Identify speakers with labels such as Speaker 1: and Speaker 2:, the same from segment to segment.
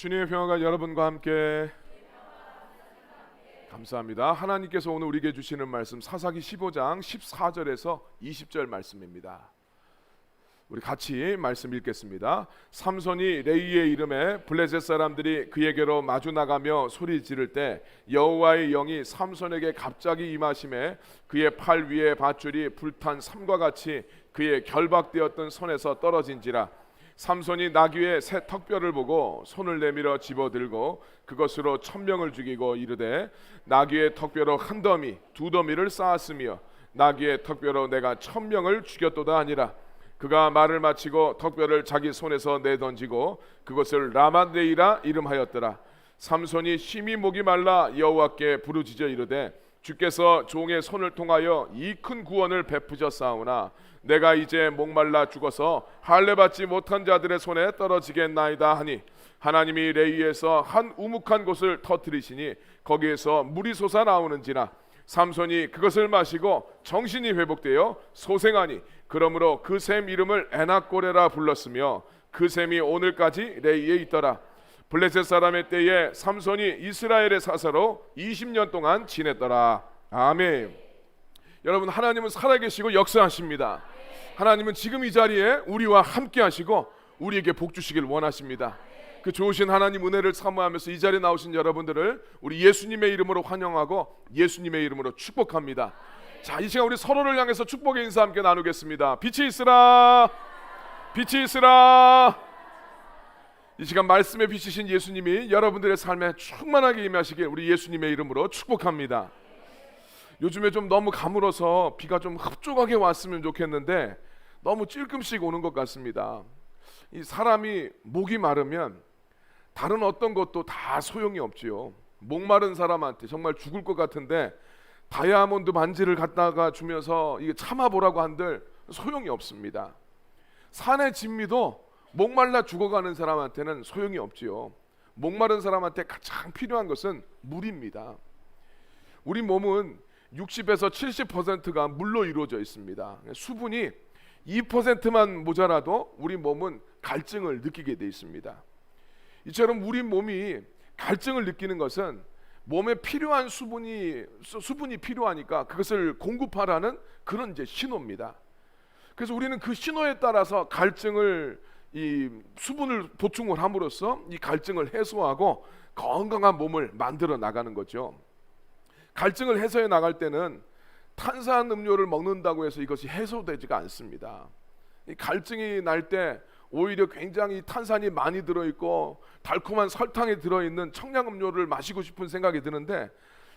Speaker 1: 주님의 평화가 여러분과 함께. 감사합니다. 하나님께서 오늘 우리에게 주시는 말씀 사사기 15장 14절에서 20절 말씀입니다. 우리 같이 말씀 읽겠습니다. 삼손이 레위의 이름에 블레셋 사람들이 그에게로 마주 나가며 소리 지를 때 여호와의 영이 삼손에게 갑자기 임하심에 그의 팔 위에 밧줄이 불탄 삼과 같이 그의 결박되었던 손에서 떨어진지라. 삼손이 나귀의 새 턱뼈를 보고 손을 내밀어 집어들고 그것으로 1000명을 죽이고 이르되 나귀의 턱뼈로 한 더미 두 더미를 쌓았으며 나귀의 턱뼈로 내가 1000명을 죽였도다 하니라. 그가 말을 마치고 턱뼈를 자기 손에서 내던지고 그것을 라마네이라 이름하였더라. 삼손이 심히 목이 말라 여호와께 부르짖어 이르되 주께서 종의 손을 통하여 이 큰 구원을 베푸셨사오나 내가 이제 목말라 죽어서 할례받지 못한 자들의 손에 떨어지겠나이다 하니 하나님이 레위에서 한 우묵한 곳을 터뜨리시니 거기에서 물이 솟아나오는지라. 삼손이 그것을 마시고 정신이 회복되어 소생하니 그러므로 그 샘 이름을 에낙고레라 불렀으며 그 샘이 오늘까지 레위에 있더라. 블레셋 사람의 때에 삼손이 이스라엘의 사사로 20년 동안 지냈더라. 아멘. 여러분, 하나님은 살아계시고 역사하십니다. 하나님은 지금 이 자리에 우리와 함께 하시고 우리에게 복 주시길 원하십니다. 그 좋으신 하나님 은혜를 사모하면서 이 자리에 나오신 여러분들을 우리 예수님의 이름으로 환영하고 예수님의 이름으로 축복합니다. 자, 이 시간 우리 서로를 향해서 축복의 인사 함께 나누겠습니다. 빛이 있으라, 빛이 있으라. 이 시간 말씀에 비치신 예수님이 여러분들의 삶에 충만하게 임하시길 우리 예수님의 이름으로 축복합니다. 요즘에 좀 너무 가물어서 비가 좀 흡족하게 왔으면 좋겠는데 너무 찔끔씩 오는 것 같습니다. 이 사람이 목이 마르면 다른 어떤 것도 다 소용이 없지요. 목마른 사람한테 정말 죽을 것 같은데 다이아몬드 반지를 갖다가 주면서 이게 참아보라고 한들 소용이 없습니다. 산의 진미도 목말라 죽어가는 사람한테는 소용이 없지요. 목마른 사람한테 가장 필요한 것은 물입니다. 우리 몸은 60에서 70%가 물로 이루어져 있습니다. 수분이 2%만 모자라도 우리 몸은 갈증을 느끼게 돼 있습니다. 이처럼 우리 몸이 갈증을 느끼는 것은 몸에 필요한 수분이 필요하니까 그것을 공급하라는 그런 이제 신호입니다. 그래서 우리는 그 신호에 따라서 이 수분을 보충을 함으로써 이 갈증을 해소하고 건강한 몸을 만들어 나가는 거죠. 갈증을 해소해 나갈 때는 탄산 음료를 먹는다고 해서 이것이 해소되지가 않습니다. 이 갈증이 날 때 오히려 굉장히 탄산이 많이 들어있고 달콤한 설탕이 들어있는 청량음료를 마시고 싶은 생각이 드는데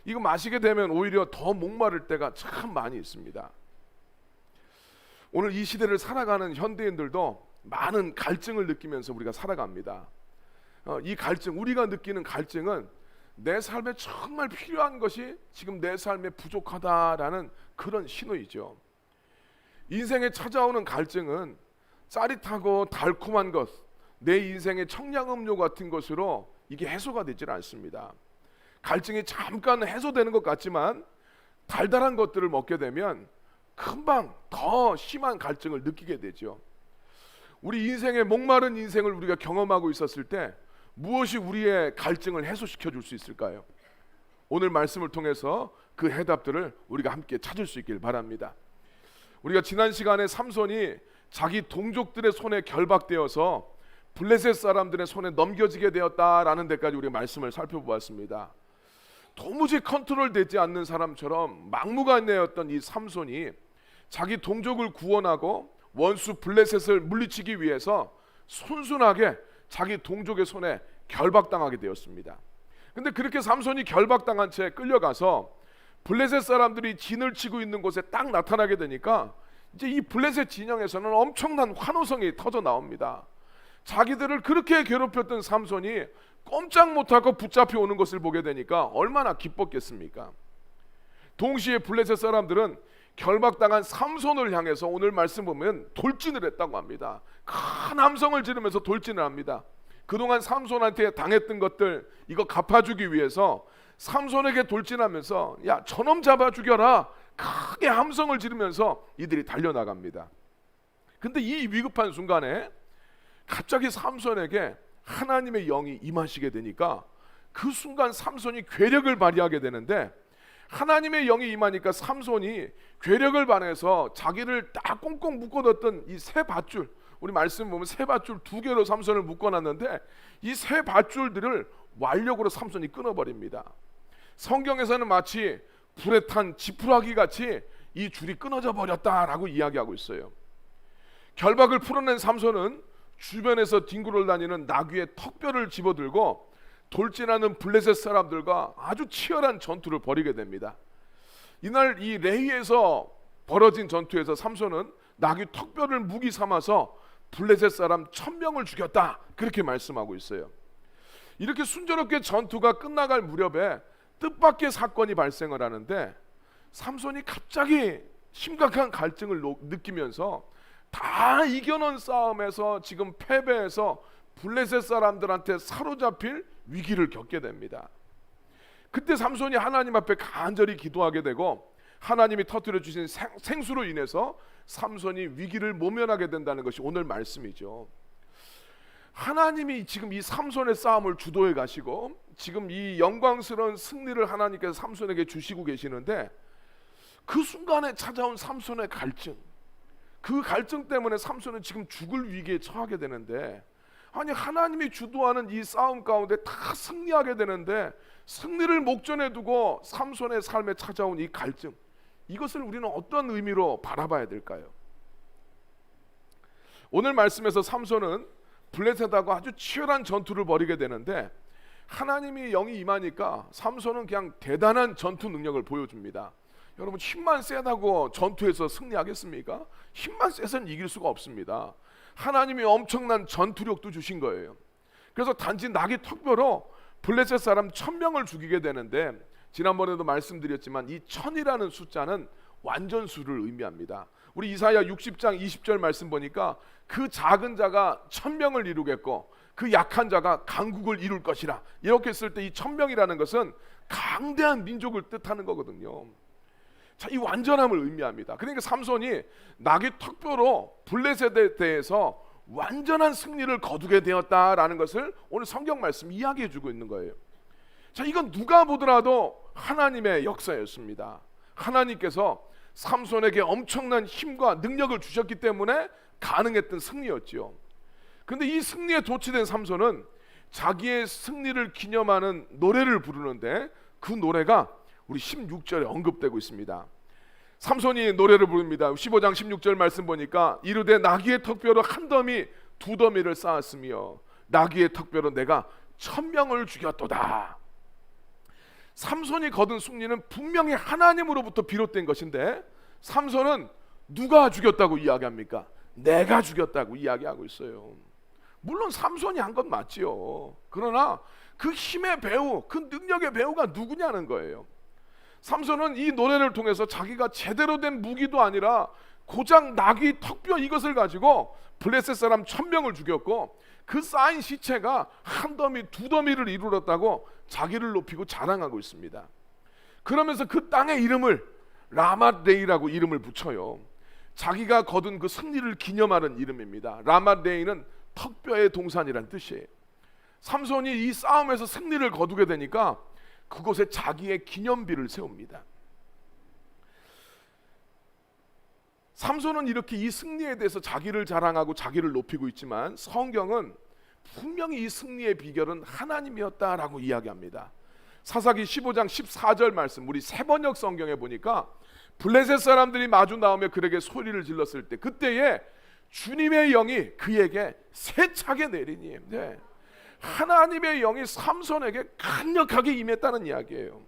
Speaker 1: 이거 마시게 되면 오히려 더 목마를 때가 참 많이 있습니다. 오늘 이 시대를 살아가는 현대인들도 많은 갈증을 느끼면서 우리가 살아갑니다. 이 갈증, 우리가 느끼는 갈증은 내 삶에 정말 필요한 것이 지금 내 삶에 부족하다라는 그런 신호이죠. 인생에 찾아오는 갈증은 짜릿하고 달콤한 것, 내 인생의 청량음료 같은 것으로 이게 해소가 되질 않습니다. 갈증이 잠깐 해소되는 것 같지만 달달한 것들을 먹게 되면 금방 더 심한 갈증을 느끼게 되죠. 우리 인생의 목마른 인생을 우리가 경험하고 있었을 때 무엇이 우리의 갈증을 해소시켜 줄 수 있을까요? 오늘 말씀을 통해서 그 해답들을 우리가 함께 찾을 수 있길 바랍니다. 우리가 지난 시간에 삼손이 자기 동족들의 손에 결박되어서 블레셋 사람들의 손에 넘겨지게 되었다라는 데까지 우리가 말씀을 살펴보았습니다. 도무지 컨트롤되지 않는 사람처럼 막무가내였던 이 삼손이 자기 동족을 구원하고 원수 블레셋을 물리치기 위해서 순순하게 자기 동족의 손에 결박당하게 되었습니다. 근데 그렇게 삼손이 결박당한 채 끌려가서 블레셋 사람들이 진을 치고 있는 곳에 딱 나타나게 되니까 이제 이 블레셋 진영에서는 엄청난 환호성이 터져 나옵니다. 자기들을 그렇게 괴롭혔던 삼손이 꼼짝 못하고 붙잡혀 오는 것을 보게 되니까 얼마나 기뻤겠습니까? 동시에 블레셋 사람들은 결박당한 삼손을 향해서 오늘 말씀 보면 돌진을 했다고 합니다. 큰 함성을 지르면서 돌진을 합니다. 그동안 삼손한테 당했던 것들 이거 갚아주기 위해서 삼손에게 돌진하면서 야 저놈 잡아 죽여라 크게 함성을 지르면서 이들이 달려나갑니다. 근데 이 위급한 순간에 갑자기 삼손에게 하나님의 영이 임하시게 되니까 그 순간 삼손이 괴력을 발휘하게 되는데, 하나님의 영이 임하니까 삼손이 괴력을 발휘해서 자기를 딱 꽁꽁 묶어뒀던 이 새 밧줄, 우리 말씀 보면 새 밧줄 2개로 삼손을 묶어놨는데 이 새 밧줄들을 완력으로 삼손이 끊어버립니다. 성경에서는 마치 불에 탄 지푸라기 같이 이 줄이 끊어져 버렸다라고 이야기하고 있어요. 결박을 풀어낸 삼손은 주변에서 뒹굴어 다니는 나귀의 턱뼈를 집어들고 돌진하는 블레셋 사람들과 아주 치열한 전투를 벌이게 됩니다. 이날 이 레히에서 벌어진 전투에서 삼손은 나귀 턱뼈를 무기 삼아서 블레셋 사람 1000명을 죽였다, 그렇게 말씀하고 있어요. 이렇게 순조롭게 전투가 끝나갈 무렵에 뜻밖의 사건이 발생을 하는데, 삼손이 갑자기 심각한 갈증을 느끼면서 다 이겨놓은 싸움에서 지금 패배해서 블레셋 사람들한테 사로잡힐 위기를 겪게 됩니다. 그때 삼손이 하나님 앞에 간절히 기도하게 되고 하나님이 터뜨려 주신 생수로 인해서 삼손이 위기를 모면하게 된다는 것이 오늘 말씀이죠. 하나님이 지금 이 삼손의 싸움을 주도해 가시고 지금 이 영광스러운 승리를 하나님께서 삼손에게 주시고 계시는데, 그 순간에 찾아온 삼손의 갈증, 그 갈증 때문에 삼손은 지금 죽을 위기에 처하게 되는데, 아니 하나님이 주도하는 이 싸움 가운데 다 승리하게 되는데 승리를 목전에 두고 삼손의 삶에 찾아온 이 갈증, 이것을 우리는 어떤 의미로 바라봐야 될까요? 오늘 말씀에서 삼손은 블레셋하고 아주 치열한 전투를 벌이게 되는데, 하나님이 영이 임하니까 삼손은 그냥 대단한 전투 능력을 보여줍니다. 여러분, 힘만 세다고 전투에서 승리하겠습니까? 힘만 세서는 이길 수가 없습니다. 하나님이 엄청난 전투력도 주신 거예요. 그래서 단지 나귀 턱뼈로 블레셋 사람 1000명을 죽이게 되는데, 지난번에도 말씀드렸지만 이 1000이라는 숫자는 완전수를 의미합니다. 우리 이사야 60장 20절 말씀 보니까 그 작은 자가 1000명을 이루겠고 그 약한 자가 강국을 이룰 것이라, 이렇게 쓸 때 이 1000명이라는 것은 강대한 민족을 뜻하는 거거든요. 자, 이 완전함을 의미합니다. 그러니까 삼손이 나귀 턱뼈로 블레셋에 대해서 완전한 승리를 거두게 되었다라는 것을 오늘 성경 말씀 이야기해 주고 있는 거예요. 자, 이건 누가 보더라도 하나님의 역사였습니다. 하나님께서 삼손에게 엄청난 힘과 능력을 주셨기 때문에 가능했던 승리였지요. 그런데 이 승리에 도취된 삼손은 자기의 승리를 기념하는 노래를 부르는데, 그 노래가 우리 16절에 언급되고 있습니다. 삼손이 노래를 부릅니다. 15장 16절 말씀 보니까 이르되 나귀의 턱뼈로 한 더미 두 더미를 쌓았으며 나귀의 턱뼈로 내가 1000명을 죽였도다. 삼손이 거둔 승리는 분명히 하나님으로부터 비롯된 것인데, 삼손은 누가 죽였다고 이야기합니까? 내가 죽였다고 이야기하고 있어요. 물론 삼손이 한 건 맞지요. 그러나 그 힘의 배우, 그 능력의 배우가 누구냐는 거예요. 삼손은 이 노래를 통해서 자기가 제대로 된 무기도 아니라 고작 나귀 턱뼈 이것을 가지고 블레셋 사람 1000명을 죽였고, 그 쌓인 시체가 한 더미 두 더미를 이루었다고 자기를 높이고 자랑하고 있습니다. 그러면서 그 땅의 이름을 라맛레이라고 이름을 붙여요. 자기가 거둔 그 승리를 기념하는 이름입니다. 라맛레이는 턱뼈의 동산이란 뜻이에요. 삼손이 이 싸움에서 승리를 거두게 되니까 그곳에 자기의 기념비를 세웁니다. 삼손은 이렇게 이 승리에 대해서 자기를 자랑하고 자기를 높이고 있지만, 성경은 분명히 이 승리의 비결은 하나님이었다라고 이야기합니다. 사사기 15장 14절 말씀, 우리 세번역 성경에 보니까 블레셋 사람들이 마주 나오며 그에게 소리를 질렀을 때 그때에 주님의 영이 그에게 세차게 내리니, 네. 하나님의 영이 삼손에게 강력하게 임했다는 이야기예요.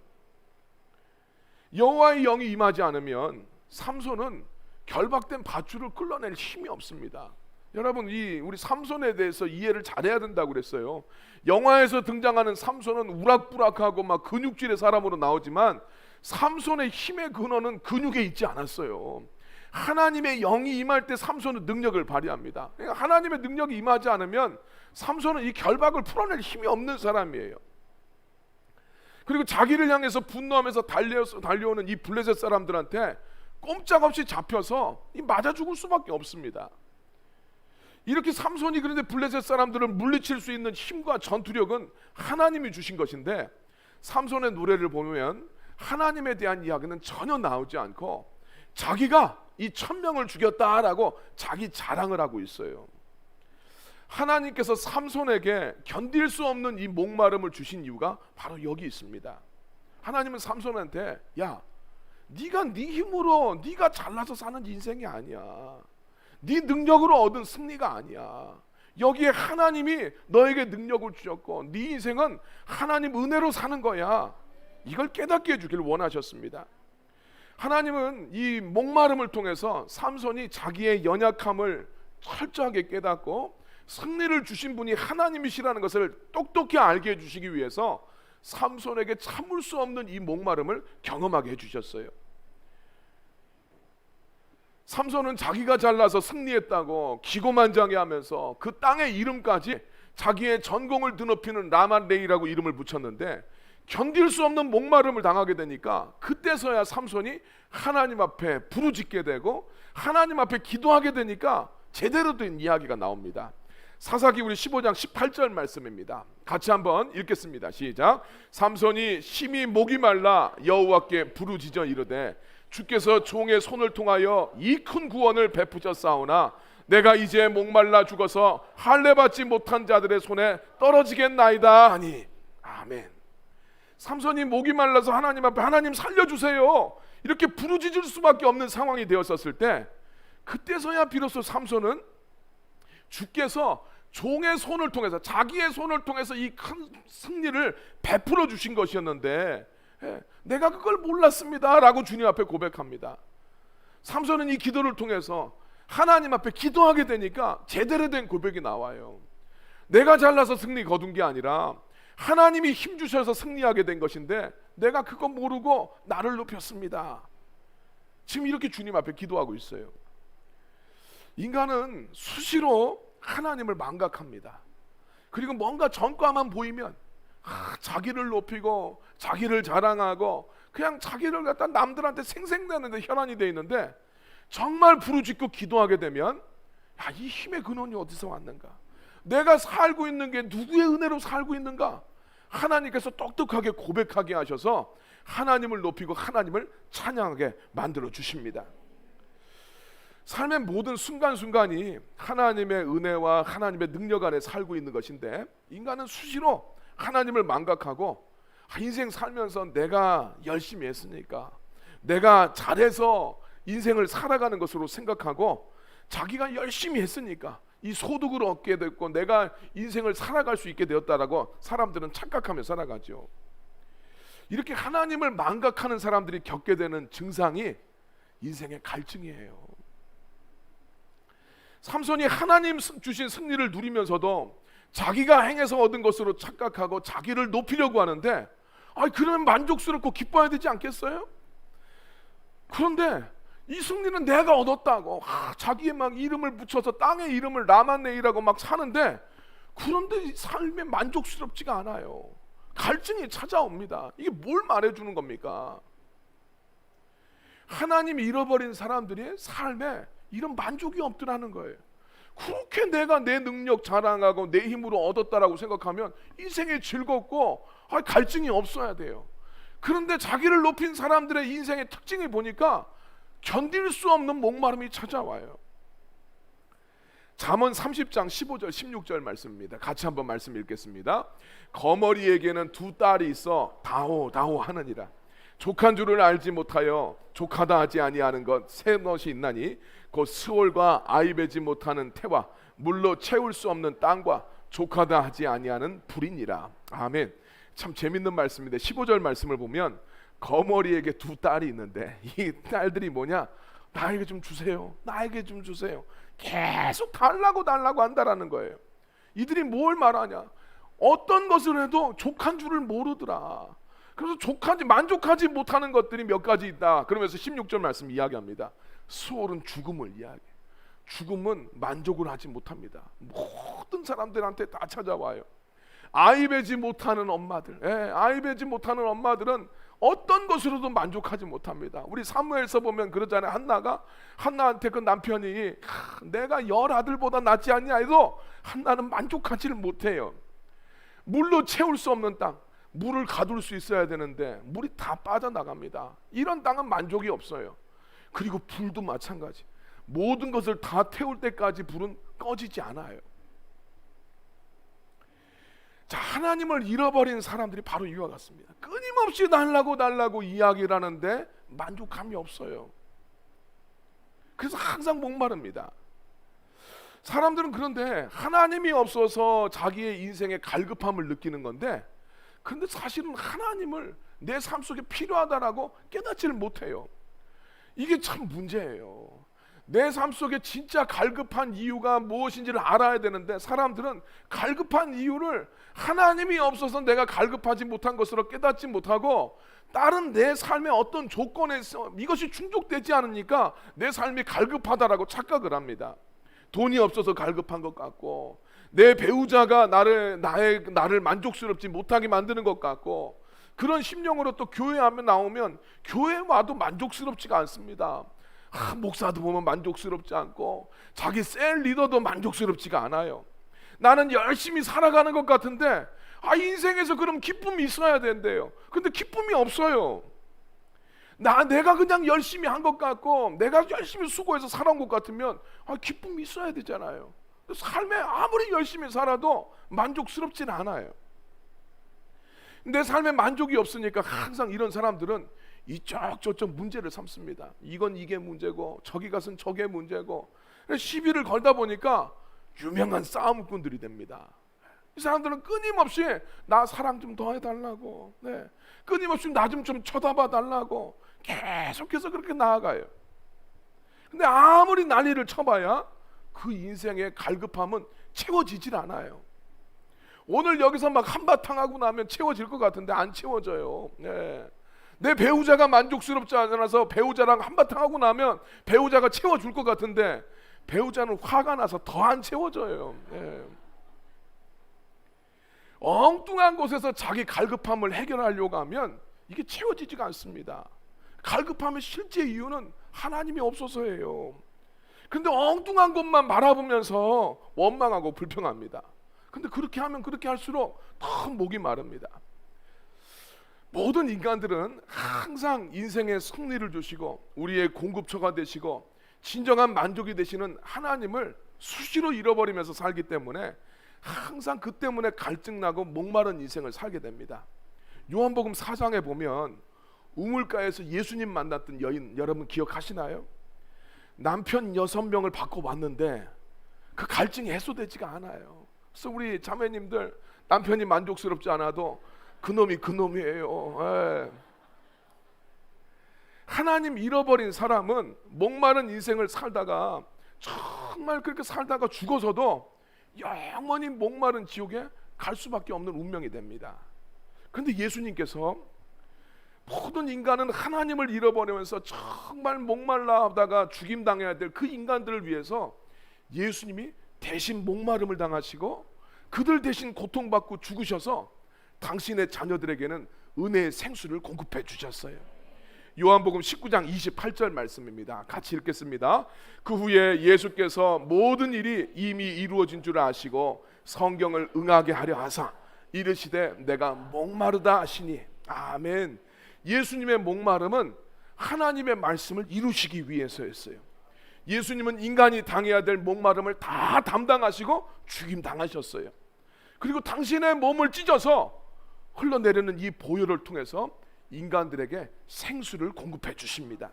Speaker 1: 여호와의 영이 임하지 않으면 삼손은 결박된 밧줄을 끌어낼 힘이 없습니다. 여러분, 우리 삼손에 대해서 이해를 잘해야 된다고 그랬어요. 영화에서 등장하는 삼손은 우락부락하고 막 근육질의 사람으로 나오지만 삼손의 힘의 근원은 근육에 있지 않았어요. 하나님의 영이 임할 때 삼손은 능력을 발휘합니다. 그러니까 하나님의 능력이 임하지 않으면 삼손은 이 결박을 풀어낼 힘이 없는 사람이에요. 그리고 자기를 향해서 분노하면서 달려오는 이 블레셋 사람들한테 꼼짝없이 잡혀서 맞아 죽을 수밖에 없습니다. 이렇게 삼손이 그런데 블레셋 사람들을 물리칠 수 있는 힘과 전투력은 하나님이 주신 것인데, 삼손의 노래를 보면 하나님에 대한 이야기는 전혀 나오지 않고 자기가 이 1000명을 죽였다라고 자기 자랑을 하고 있어요. 하나님께서 삼손에게 견딜 수 없는 이 목마름을 주신 이유가 바로 여기 있습니다. 하나님은 삼손한테, 야, 네가 네 힘으로 네가 잘나서 사는 인생이 아니야. 네 능력으로 얻은 승리가 아니야. 여기에 하나님이 너에게 능력을 주셨고 네 인생은 하나님 은혜로 사는 거야. 이걸 깨닫게 해주길 원하셨습니다. 하나님은 이 목마름을 통해서 삼손이 자기의 연약함을 철저하게 깨닫고 승리를 주신 분이 하나님이시라는 것을 똑똑히 알게 해주시기 위해서 삼손에게 참을 수 없는 이 목마름을 경험하게 해주셨어요. 삼손은 자기가 잘나서 승리했다고 기고만장해하면서 그 땅의 이름까지 자기의 전공을 드높이는 라만레이라고 이름을 붙였는데, 견딜 수 없는 목마름을 당하게 되니까 그때서야 삼손이 하나님 앞에 부르짖게 되고 하나님 앞에 기도하게 되니까 제대로 된 이야기가 나옵니다. 사사기 우리 15장 18절 말씀입니다. 같이 한번 읽겠습니다. 시작. 삼손이 심히 목이 말라 여호와께 부르짖어 이르되 주께서 종의 손을 통하여 이 큰 구원을 베푸셨사오나 내가 이제 목말라 죽어서 할례 받지 못한 자들의 손에 떨어지겠나이다 하니. 아멘. 삼손이 목이 말라서 하나님 앞에, 하나님 살려주세요, 이렇게 부르짖을 수밖에 없는 상황이 되었었을 때, 그때서야 비로소 삼손은 주께서 종의 손을 통해서, 자기의 손을 통해서 이 큰 승리를 베풀어 주신 것이었는데 내가 그걸 몰랐습니다 라고 주님 앞에 고백합니다. 삼손은 이 기도를 통해서 하나님 앞에 기도하게 되니까 제대로 된 고백이 나와요. 내가 잘나서 승리 거둔 게 아니라 하나님이 힘 주셔서 승리하게 된 것인데 내가 그거 모르고 나를 높였습니다. 지금 이렇게 주님 앞에 기도하고 있어요. 인간은 수시로 하나님을 망각합니다. 그리고 뭔가 전과만 보이면 자기를 높이고 자기를 자랑하고 그냥 자기를 갖다 남들한테 생생내는데 혈안이 돼 있는데, 정말 부르짖고 기도하게 되면, 야, 이 힘의 근원이 어디서 왔는가? 내가 살고 있는 게 누구의 은혜로 살고 있는가? 하나님께서 똑똑하게 고백하게 하셔서 하나님을 높이고 하나님을 찬양하게 만들어 주십니다. 삶의 모든 순간순간이 하나님의 은혜와 하나님의 능력 안에 살고 있는 것인데, 인간은 수시로 하나님을 망각하고 인생 살면서 내가 열심히 했으니까, 내가 잘해서 인생을 살아가는 것으로 생각하고, 자기가 열심히 했으니까 이 소득을 얻게 됐고 내가 인생을 살아갈 수 있게 되었다라고 사람들은 착각하며 살아가죠. 이렇게 하나님을 망각하는 사람들이 겪게 되는 증상이 인생의 갈증이에요. 삼손이 하나님 주신 승리를 누리면서도 자기가 행해서 얻은 것으로 착각하고 자기를 높이려고 하는데, 그러면 만족스럽고 기뻐해야 되지 않겠어요? 그런데 이 승리는 내가 얻었다고 자기의 막 이름을 붙여서 땅의 이름을 라만레이라고 막 사는데, 그런데 삶에 만족스럽지가 않아요. 갈증이 찾아옵니다. 이게 뭘 말해주는 겁니까? 하나님이 잃어버린 사람들이 삶에 이런 만족이 없더라는 거예요. 그렇게 내가 내 능력 자랑하고 내 힘으로 얻었다라고 생각하면 인생이 즐겁고 갈증이 없어야 돼요. 그런데 자기를 높인 사람들의 인생의 특징이 보니까 견딜 수 없는 목마름이 찾아와요. 잠언 30장 15절 16절 말씀입니다. 같이 한번 말씀 읽겠습니다. 거머리에게는 두 딸이 있어 다호 다호 하느니라. 족한 줄을 알지 못하여 족하다 하지 아니하는 것 세 것이 있나니 곧 스올과 아이배지 못하는 태와 물로 채울 수 없는 땅과 족하다 하지 아니하는 불이니라. 아멘. 참 재밌는 말씀인데 15절 말씀을 보면 거머리에게 두 딸이 있는데 이 딸들이 뭐냐? 나에게 좀 주세요, 나에게 좀 주세요, 계속 달라고 한다라는 거예요. 이들이 뭘 말하냐? 어떤 것을 해도 족한 줄을 모르더라. 그래서 만족하지 못하는 것들이 몇 가지 있다. 그러면서 16절 말씀 이야기합니다. 수월은 죽음을 이야기해. 죽음은 만족을 하지 못합니다. 모든 사람들한테 다 찾아와요. 아이 배지 못하는 엄마들, 아이 배지 못하는 엄마들은 어떤 것으로도 만족하지 못합니다. 우리 사무엘서 보면 그러잖아요. 한나한테 그 남편이 내가 10아들보다 낫지 않냐 해도 한나는 만족하지를 못해요. 물로 채울 수 없는 땅, 물을 가둘 수 있어야 되는데 물이 다 빠져나갑니다. 이런 땅은 만족이 없어요. 그리고 불도 마찬가지. 모든 것을 다 태울 때까지 불은 꺼지지 않아요. 자, 하나님을 잃어버린 사람들이 바로 이와 같습니다. 끊임없이 달라고 이야기를 하는데 만족감이 없어요. 그래서 항상 목마릅니다. 사람들은 그런데 하나님이 없어서 자기의 인생의 갈급함을 느끼는 건데, 그런데 사실은 하나님을 내 삶 속에 필요하다라고 깨닫지를 못해요. 이게 참 문제예요. 내 삶 속에 진짜 갈급한 이유가 무엇인지를 알아야 되는데, 사람들은 갈급한 이유를 하나님이 없어서 내가 갈급하지 못한 것으로 깨닫지 못하고 다른 내 삶의 어떤 조건에서 이것이 충족되지 않으니까 내 삶이 갈급하다라고 착각을 합니다. 돈이 없어서 갈급한 것 같고, 내 배우자가 나를 만족스럽지 못하게 만드는 것 같고, 그런 심령으로 또 교회 하면 나오면 교회 와도 만족스럽지가 않습니다. 목사도 보면 만족스럽지 않고, 자기 셀 리더도 만족스럽지가 않아요. 나는 열심히 살아가는 것 같은데 인생에서 그럼 기쁨이 있어야 된대요. 근데 기쁨이 없어요. 내가 그냥 열심히 한 것 같고, 내가 열심히 수고해서 살아온 것 같으면 기쁨이 있어야 되잖아요. 삶에 아무리 열심히 살아도 만족스럽진 않아요. 내 삶에 만족이 없으니까 항상 이런 사람들은 이쪽 저쪽 문제를 삼습니다. 이건 이게 문제고, 저기 가서는 저게 문제고, 시비를 걸다 보니까 유명한 싸움꾼들이 됩니다. 이 사람들은 끊임없이 나 사랑 좀 더 해달라고, 끊임없이 나 좀 쳐다봐 달라고 계속해서 그렇게 나아가요. 근데 아무리 난리를 쳐봐야 그 인생의 갈급함은 채워지질 않아요. 오늘 여기서 막 한바탕 하고 나면 채워질 것 같은데 안 채워져요. 내 배우자가 만족스럽지 않아서 배우자랑 한바탕 하고 나면 배우자가 채워줄 것 같은데 배우자는 화가 나서 더 안 채워져요. 엉뚱한 곳에서 자기 갈급함을 해결하려고 하면 이게 채워지지가 않습니다. 갈급함의 실제 이유는 하나님이 없어서예요. 근데 엉뚱한 것만 바라보면서 원망하고 불평합니다. 근데 그렇게 하면 그렇게 할수록 더 목이 마릅니다. 모든 인간들은 항상 인생의 승리를 주시고 우리의 공급처가 되시고 진정한 만족이 되시는 하나님을 수시로 잃어버리면서 살기 때문에 항상 그 때문에 갈증나고 목마른 인생을 살게 됩니다. 요한복음 4장에 보면 우물가에서 예수님 만났던 여인, 여러분 기억하시나요? 남편 6명을 받고 왔는데 그 갈증이 해소되지가 않아요. 그래서 우리 자매님들, 남편이 만족스럽지 않아도 그놈이 그놈이에요. 하나님 잃어버린 사람은 목마른 인생을 살다가 정말 그렇게 살다가 죽어서도 영원히 목마른 지옥에 갈 수밖에 없는 운명이 됩니다. 그런데 예수님께서 모든 인간은 하나님을 잃어버리면서 정말 목말라 하다가 죽임당해야 될 그 인간들을 위해서 예수님이 대신 목마름을 당하시고 그들 대신 고통받고 죽으셔서 당신의 자녀들에게는 은혜의 생수를 공급해 주셨어요. 요한복음 19장 28절 말씀입니다. 같이 읽겠습니다. 그 후에 예수께서 모든 일이 이미 이루어진 줄 아시고 성경을 응하게 하려 하사 이르시되 내가 목마르다 하시니. 아멘. 예수님의 목마름은 하나님의 말씀을 이루시기 위해서였어요. 예수님은 인간이 당해야 될 목마름을 다 담당하시고 죽임 당하셨어요. 그리고 당신의 몸을 찢어서 흘러내리는 이 보혈을 통해서 인간들에게 생수를 공급해 주십니다.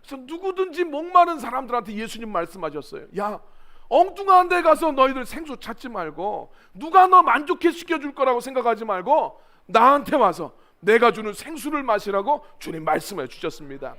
Speaker 1: 그래서 누구든지 목마른 사람들한테 예수님 말씀하셨어요. 야, 엉뚱한 데 가서 너희들 생수 찾지 말고, 누가 너 만족해 시켜줄 거라고 생각하지 말고 나한테 와서 내가 주는 생수를 마시라고 주님 말씀해 주셨습니다.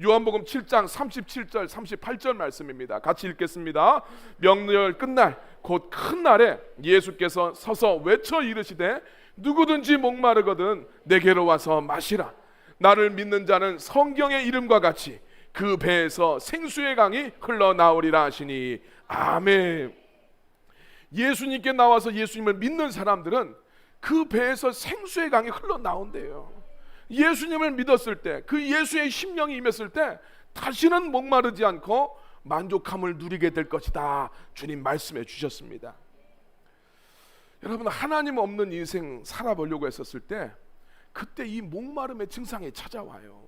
Speaker 1: 요한복음 7장 37절 38절 말씀입니다. 같이 읽겠습니다. 명절 끝날 곧 큰 날에 예수께서 서서 외쳐 이르시되 누구든지 목마르거든 내게로 와서 마시라. 나를 믿는 자는 성경의 이름과 같이 그 배에서 생수의 강이 흘러나오리라 하시니. 아멘. 예수님께 나와서 예수님을 믿는 사람들은 그 배에서 생수의 강이 흘러나온대요. 예수님을 믿었을 때, 그 예수의 심령이 임했을 때 다시는 목마르지 않고 만족함을 누리게 될 것이다, 주님 말씀해 주셨습니다. 여러분, 하나님 없는 인생 살아보려고 했었을 때 그때 이 목마름의 증상이 찾아와요.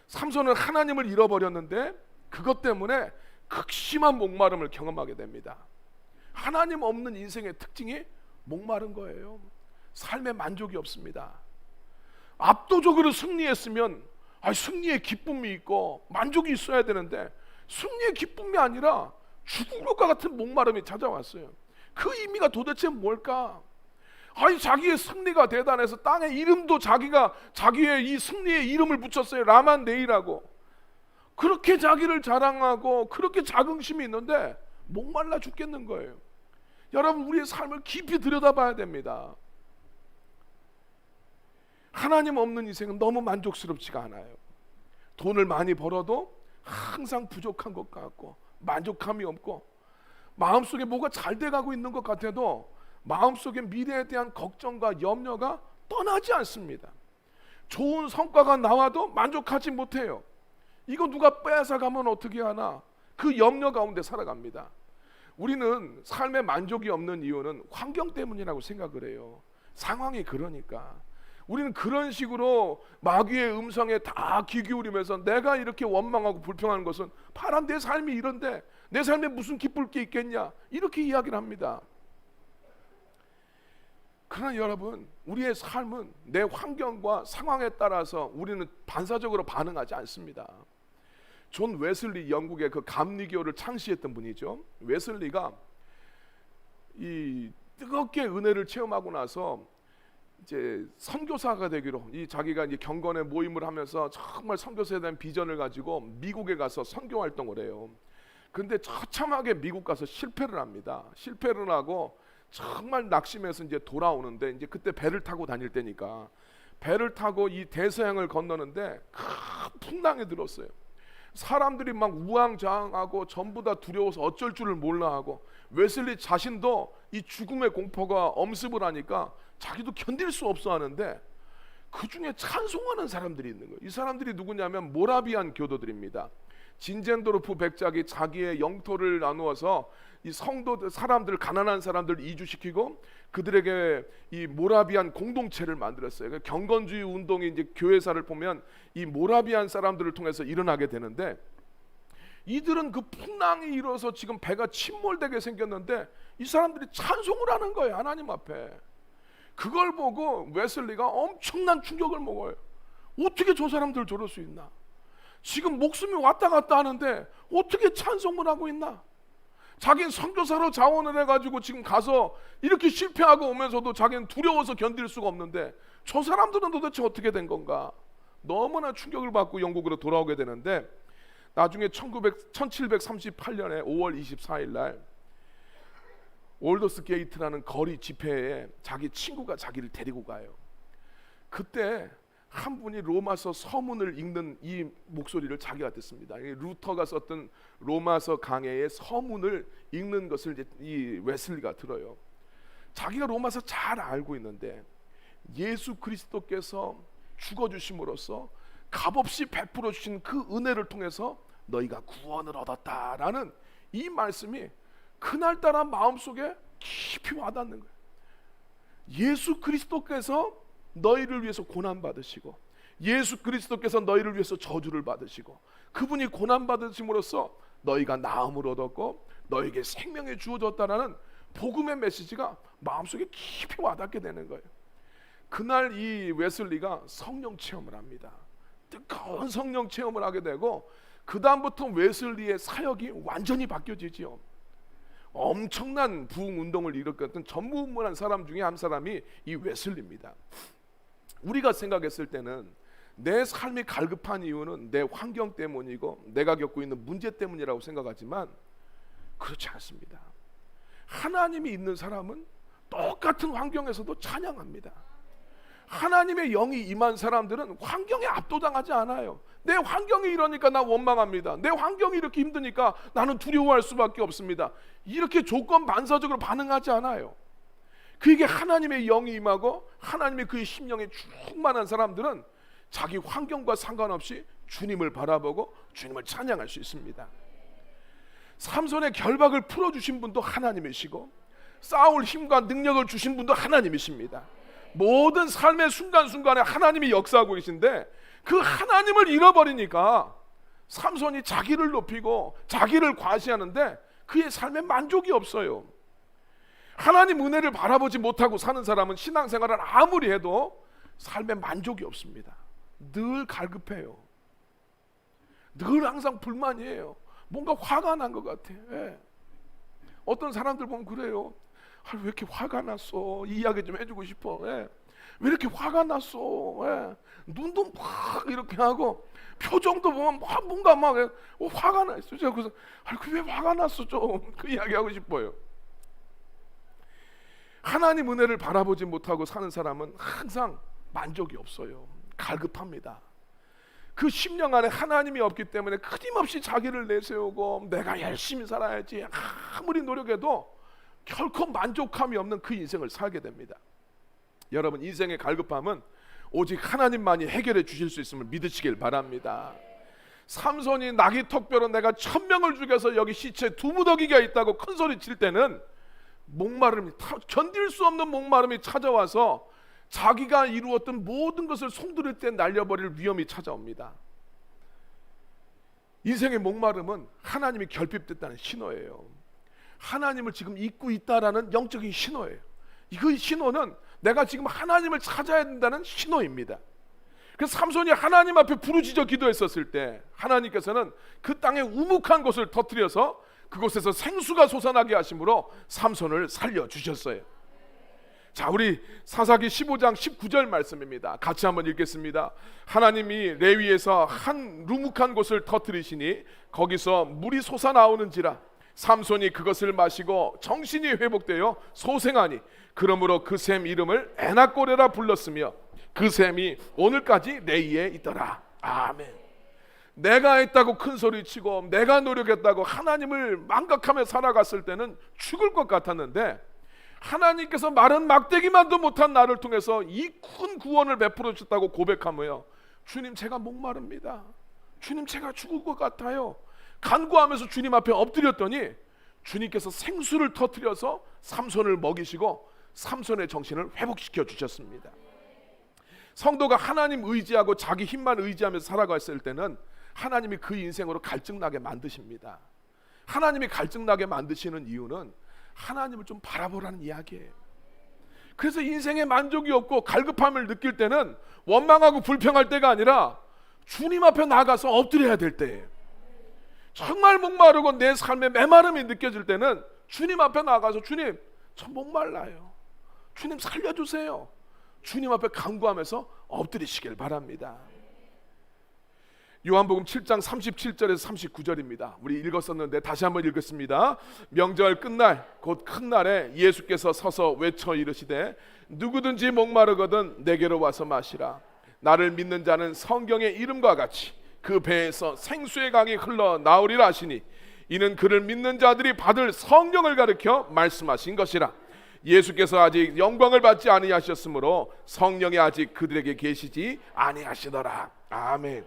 Speaker 1: 삼손은 하나님을 잃어버렸는데 그것 때문에 극심한 목마름을 경험하게 됩니다. 하나님 없는 인생의 특징이 목마른 거예요. 삶에 만족이 없습니다. 압도적으로 승리했으면 승리의 기쁨이 있고 만족이 있어야 되는데 승리의 기쁨이 아니라 죽을 것과 같은 목마름이 찾아왔어요. 그 의미가 도대체 뭘까? 자기의 승리가 대단해서 땅에 이름도 자기가 자기의 이 승리의 이름을 붙였어요. 라만네이라고. 그렇게 자기를 자랑하고 그렇게 자긍심이 있는데 목말라 죽겠는 거예요. 여러분, 우리의 삶을 깊이 들여다봐야 됩니다. 하나님 없는 인생은 너무 만족스럽지가 않아요. 돈을 많이 벌어도 항상 부족한 것 같고 만족함이 없고 마음속에 뭐가 잘 돼가고 있는 것 같아도 마음속에 미래에 대한 걱정과 염려가 떠나지 않습니다. 좋은 성과가 나와도 만족하지 못해요. 이거 누가 뺏어가면 어떻게 하나, 그 염려 가운데 살아갑니다. 우리는 삶에 만족이 없는 이유는 환경 때문이라고 생각을 해요. 상황이 그러니까. 우리는 그런 식으로 마귀의 음성에 다 귀 기울이면서 내가 이렇게 원망하고 불평하는 것은 파란 내 삶이 이런데 내 삶에 무슨 기쁠 게 있겠냐, 이렇게 이야기를 합니다. 그러나 여러분, 우리의 삶은 내 환경과 상황에 따라서 우리는 반사적으로 반응하지 않습니다. 존 웨슬리, 영국의 그 감리교를 창시했던 분이죠. 웨슬리가 이 뜨겁게 은혜를 체험하고 나서 이제 선교사가 되기로, 이 자기가 이제 경건의 모임을 하면서 정말 선교사에 대한 비전을 가지고 미국에 가서 선교 활동을 해요. 근데 처참하게 미국 가서 실패를 합니다. 실패를 하고 정말 낙심해서 이제 돌아오는데, 이제 그때 배를 타고 다닐 때니까 배를 타고 이 대서양을 건너는데 큰 풍랑이 들었어요. 사람들이 막 우왕좌왕하고 전부 다 두려워서 어쩔 줄을 몰라 하고, 웨슬리 자신도 이 죽음의 공포가 엄습을 하니까 자기도 견딜 수 없어 하는데 그 중에 찬송하는 사람들이 있는 거예요. 이 사람들이 누구냐면 모라비안 교도들입니다. 진젠도르프 백작이 자기의 영토를 나누어서 이 성도 사람들, 가난한 사람들 이주시키고 그들에게 이 모라비안 공동체를 만들었어요. 경건주의 운동이 이제 교회사를 보면 이 모라비안 사람들을 통해서 일어나게 되는데, 이들은 그 풍랑이 일어서 지금 배가 침몰되게 생겼는데 이 사람들이 찬송을 하는 거예요, 하나님 앞에. 그걸 보고 웨슬리가 엄청난 충격을 먹어요. 어떻게 저 사람들 저럴 수 있나? 지금 목숨이 왔다 갔다 하는데 어떻게 찬송을 하고 있나? 자기는 선교사로 자원을 해가지고 지금 가서 이렇게 실패하고 오면서도 자기는 두려워서 견딜 수가 없는데 저 사람들은 도대체 어떻게 된 건가? 너무나 충격을 받고 영국으로 돌아오게 되는데, 나중에 1738년에 5월 24일 날 올더스 게이트라는 거리 집회에 자기 친구가 자기를 데리고 가요. 그때 한 분이 로마서 서문을 읽는 이 목소리를 자기가 듣습니다. 루터가 썼던 로마서 강해의 서문을 읽는 것을 이제 이 웨슬리가 들어요. 자기가 로마서 잘 알고 있는데 예수 그리스도께서 죽어주심으로써 값없이 베풀어 주신 그 은혜를 통해서 너희가 구원을 얻었다라는 이 말씀이 그날따라 마음속에 깊이 와닿는 거예요. 예수 그리스도께서 너희를 위해서 고난받으시고 예수 그리스도께서 너희를 위해서 저주를 받으시고 그분이 고난받으심으로써 너희가 나음을 얻었고 너에게 생명이 주어졌다라는 복음의 메시지가 마음속에 깊이 와닿게 되는 거예요. 그날 이 웨슬리가 성령 체험을 합니다. 뜨거운 성령 체험을 하게 되고 그 다음부터 웨슬리의 사역이 완전히 바뀌어지지요. 엄청난 부흥운동을 일으켰던 전무후무한 사람 중에 한 사람이 이 웨슬리입니다. 우리가 생각했을 때는 내 삶이 갈급한 이유는 내 환경 때문이고 내가 겪고 있는 문제 때문이라고 생각하지만 그렇지 않습니다. 하나님이 있는 사람은 똑같은 환경에서도 찬양합니다. 하나님의 영이 임한 사람들은 환경에 압도당하지 않아요. 내 환경이 이러니까 나 원망합니다. 내 환경이 이렇게 힘드니까 나는 두려워할 수밖에 없습니다. 이렇게 조건 반사적으로 반응하지 않아요. 그에게 하나님의 영이 임하고 하나님의 그의 심령에 충만한 사람들은 자기 환경과 상관없이 주님을 바라보고 주님을 찬양할 수 있습니다. 삼손의 결박을 풀어주신 분도 하나님이시고 싸울 힘과 능력을 주신 분도 하나님이십니다. 모든 삶의 순간순간에 하나님이 역사하고 계신데 그 하나님을 잃어버리니까 삼손이 자기를 높이고 자기를 과시하는데 그의 삶에 만족이 없어요. 하나님 은혜를 바라보지 못하고 사는 사람은 신앙생활을 아무리 해도 삶에 만족이 없습니다. 늘 갈급해요. 늘 항상 불만이에요. 뭔가 화가 난 것 같아. 예. 어떤 사람들 보면 그래요. 왜 이렇게 화가 났어? 이 이야기 좀 해주고 싶어. 예. 왜 이렇게 화가 났어? 예. 눈도 막 이렇게 하고 표정도 보면 뭔가 막 화가 나 있어. 그래서 왜 화가 났어? 좀 그 이야기 하고 싶어요. 하나님 은혜를 바라보지 못하고 사는 사람은 항상 만족이 없어요. 갈급합니다. 그 심령 안에 하나님이 없기 때문에 끊임없이 자기를 내세우고 내가 열심히 살아야지 아무리 노력해도 결코 만족함이 없는 그 인생을 살게 됩니다. 여러분, 인생의 갈급함은 오직 하나님만이 해결해 주실 수 있음을 믿으시길 바랍니다. 삼손이 나귀 턱뼈로 내가 1000명을 죽여서 여기 시체 2무더기가 있다고 큰 소리 칠 때는 목마름이, 견딜 수 없는 목마름이 찾아와서 자기가 이루었던 모든 것을 송두릴 때 날려버릴 위험이 찾아옵니다. 인생의 목마름은 하나님이 결핍됐다는 신호예요. 하나님을 지금 잊고 있다라는 영적인 신호예요. 그 신호는 내가 지금 하나님을 찾아야 된다는 신호입니다. 그래서 삼손이 하나님 앞에 부르짖어 기도했었을 때 하나님께서는 그 땅의 우묵한 곳을 터뜨려서 그곳에서 생수가 솟아나게 하심으로 삼손을 살려주셨어요. 자, 우리 사사기 15장 19절 말씀입니다. 같이 한번 읽겠습니다. 하나님이 레위에서 한 루묵한 곳을 터뜨리시니 거기서 물이 솟아나오는지라 삼손이 그것을 마시고 정신이 회복되어 소생하니 그러므로 그 샘 이름을 에나꼬레라 불렀으며 그 샘이 오늘까지 레위에 있더라. 아멘. 내가 했다고 큰 소리치고 내가 노력했다고 하나님을 망각하며 살아갔을 때는 죽을 것 같았는데 하나님께서 마른 막대기만도 못한 나를 통해서 이 큰 구원을 베풀어 주셨다고 고백하며 주님, 제가 목마릅니다. 주님, 제가 죽을 것 같아요. 간구하면서 주님 앞에 엎드렸더니 주님께서 생수를 터뜨려서 삼손을 먹이시고 삼손의 정신을 회복시켜 주셨습니다. 성도가 하나님 의지하고 자기 힘만 의지하면서 살아갔을 때는 하나님이 그 인생으로 갈증나게 만드십니다. 하나님이 갈증나게 만드시는 이유는 하나님을 좀 바라보라는 이야기예요. 그래서 인생에 만족이 없고 갈급함을 느낄 때는 원망하고 불평할 때가 아니라 주님 앞에 나가서 엎드려야 될 때예요. 정말 목마르고 내 삶에 메마름이 느껴질 때는 주님 앞에 나가서 주님, 저 목말라요. 주님 살려주세요. 주님 앞에 간구하면서 엎드리시길 바랍니다. 요한복음 7장 37절에서 39절입니다. 우리 읽었었는데 다시 한번 읽겠습니다. 명절 끝날 곧 큰 날에 예수께서 서서 외쳐 이르시되 누구든지 목마르거든 내게로 와서 마시라. 나를 믿는 자는 성경의 이름과 같이 그 배에서 생수의 강이 흘러나오리라 하시니 이는 그를 믿는 자들이 받을 성령을 가리켜 말씀하신 것이라. 예수께서 아직 영광을 받지 아니하셨으므로 성령이 아직 그들에게 계시지 아니하시더라. 아멘.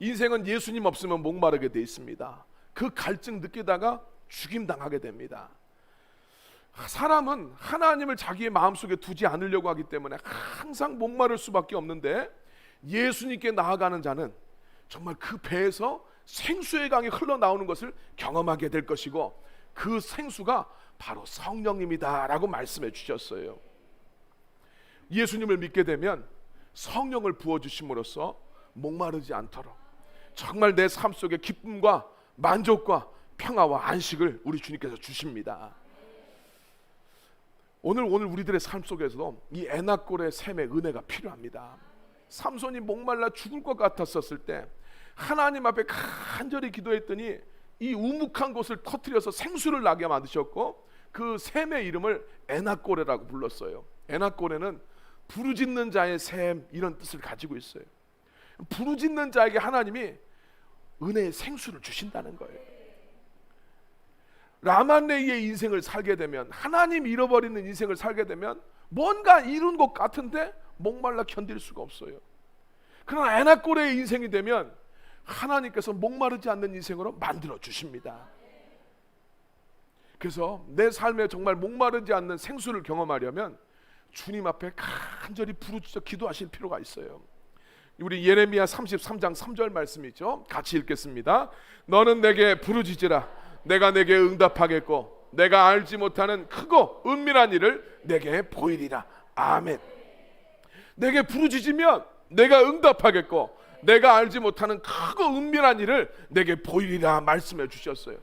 Speaker 1: 인생은 예수님 없으면 목마르게 돼 있습니다. 그 갈증 느끼다가 죽임당하게 됩니다. 사람은 하나님을 자기의 마음속에 두지 않으려고 하기 때문에 항상 목마를 수밖에 없는데 예수님께 나아가는 자는 정말 그 배에서 생수의 강이 흘러나오는 것을 경험하게 될 것이고 그 생수가 바로 성령님이다 라고 말씀해 주셨어요. 예수님을 믿게 되면 성령을 부어주심으로써 목마르지 않도록 정말 내 삶 속에 기쁨과 만족과 평화와 안식을 우리 주님께서 주십니다. 오늘 우리들의 삶 속에서도 이 에나꼴의 샘의 은혜가 필요합니다. 삼손이 목말라 죽을 것 같았었을 때 하나님 앞에 간절히 기도했더니 이 우묵한 곳을 터뜨려서 생수를 나게 만드셨고 그 샘의 이름을 에나꼬레라고 불렀어요. 에나꼬레는 부르짖는 자의 샘, 이런 뜻을 가지고 있어요. 부르짖는 자에게 하나님이 은혜의 생수를 주신다는 거예요. 라만레이의 인생을 살게 되면, 하나님 잃어버리는 인생을 살게 되면 뭔가 이룬 것 같은데 목말라 견딜 수가 없어요. 그러나 에나꼬레의 인생이 되면 하나님께서 목마르지 않는 인생으로 만들어 주십니다. 그래서 내 삶에 정말 목마르지 않는 생수를 경험하려면 주님 앞에 간절히 부르짖어 기도하실 필요가 있어요. 우리 예레미야 33장 3절 말씀이죠. 같이 읽겠습니다. 너는 내게 부르짖으라. 내가 내게 응답하겠고 내가 알지 못하는 크고 은밀한 일을 내게 보이리라. 아멘. 내게 부르짖으면 내가 응답하겠고 내가 알지 못하는 크고 은밀한 일을 내게 보이리라 말씀해 주셨어요.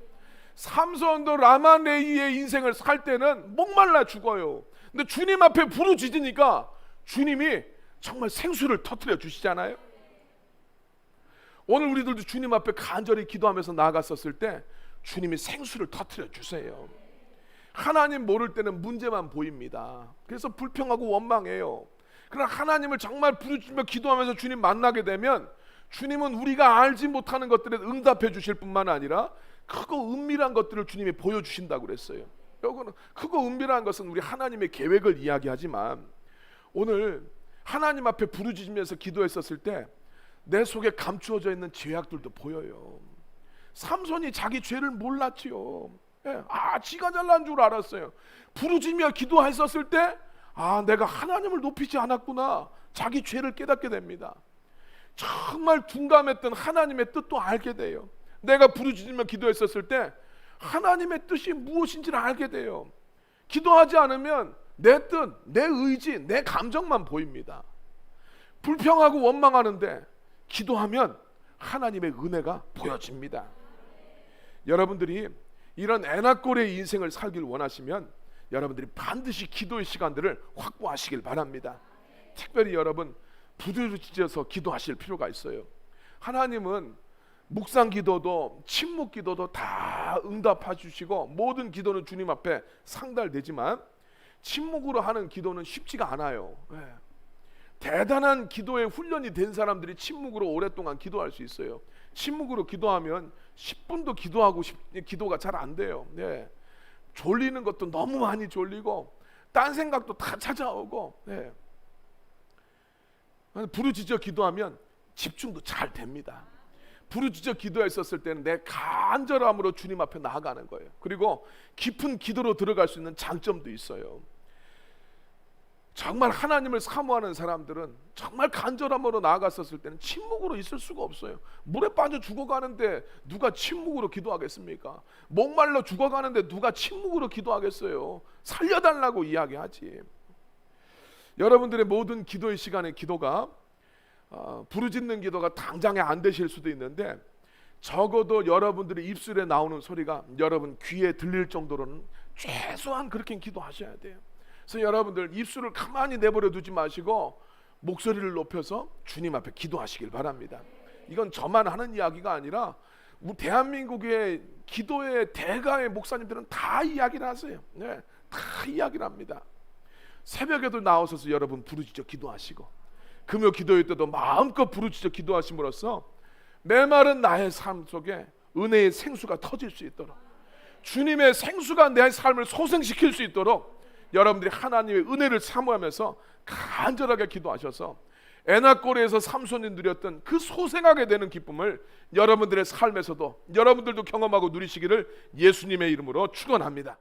Speaker 1: 삼손도 라마레이의 인생을 살 때는 목말라 죽어요. 근데 주님 앞에 부르짖으니까 주님이 정말 생수를 터뜨려 주시잖아요. 오늘 우리들도 주님 앞에 간절히 기도하면서 나아갔었을 때 주님이 생수를 터뜨려 주세요. 하나님 모를 때는 문제만 보입니다. 그래서 불평하고 원망해요. 그러나 하나님을 정말 부르짖으며 기도하면서 주님 만나게 되면 주님은 우리가 알지 못하는 것들에 응답해 주실 뿐만 아니라 크고 은밀한 것들을 주님이 보여주신다고 그랬어요. 여기는 크고 은밀한 것은 우리 하나님의 계획을 이야기하지만 오늘 하나님 앞에 부르짖으면서 기도했었을 때 내 속에 감추어져 있는 죄악들도 보여요. 삼손이 자기 죄를 몰랐지요. 지가 잘난 줄 알았어요. 부르짖으며 기도했었을 때 내가 하나님을 높이지 않았구나. 자기 죄를 깨닫게 됩니다. 정말 둔감했던 하나님의 뜻도 알게 돼요. 내가 부르짖으며 기도했었을 때 하나님의 뜻이 무엇인지를 알게 돼요. 기도하지 않으면 내 뜻, 내 의지, 내 감정만 보입니다. 불평하고 원망하는데 기도하면 하나님의 은혜가 보여집니다. 여러분들이 이런 에나꼴의 인생을 살길 원하시면 여러분들이 반드시 기도의 시간들을 확보하시길 바랍니다. 특별히 여러분 부르짖어서 기도하실 필요가 있어요. 하나님은 묵상 기도도 침묵 기도도 다 응답해 주시고 모든 기도는 주님 앞에 상달되지만 침묵으로 하는 기도는 쉽지가 않아요. 대단한 기도에 훈련이 된 사람들이 침묵으로 오랫동안 기도할 수 있어요. 침묵으로 기도하면 10분도 기도가 잘 안 돼요. 졸리는 것도 너무 많이 졸리고 딴 생각도 다 찾아오고 부르짖어 기도하면 집중도 잘 됩니다. 부르짖어 기도했었을 때는 내 간절함으로 주님 앞에 나아가는 거예요. 그리고 깊은 기도로 들어갈 수 있는 장점도 있어요. 정말 하나님을 사모하는 사람들은 정말 간절함으로 나아갔었을 때는 침묵으로 있을 수가 없어요. 물에 빠져 죽어가는데 누가 침묵으로 기도하겠습니까? 목말라 죽어가는데 누가 침묵으로 기도하겠어요? 살려달라고 이야기하지. 여러분들의 모든 기도의 시간에 기도가 부르짖는 기도가 당장에 안 되실 수도 있는데 적어도 여러분들의 입술에 나오는 소리가 여러분 귀에 들릴 정도로는 최소한 그렇게 기도하셔야 돼요. 그래서 여러분들 입술을 가만히 내버려 두지 마시고 목소리를 높여서 주님 앞에 기도하시길 바랍니다. 이건 저만 하는 이야기가 아니라 대한민국의 기도의 대가의 목사님들은 다 이야기를 하세요. 다 이야기를 합니다. 새벽에도 나오셔서 여러분 부르짖어 기도하시고 금요 기도회 때도 마음껏 부르짖어 기도하심으로써 메마른 나의 삶 속에 은혜의 생수가 터질 수 있도록 주님의 생수가 내 삶을 소생시킬 수 있도록 여러분들이 하나님의 은혜를 사모하면서 간절하게 기도하셔서 에나꼬레에서 삼손이 누렸던 그 소생하게 되는 기쁨을 여러분들의 삶에서도 여러분들도 경험하고 누리시기를 예수님의 이름으로 축원합니다.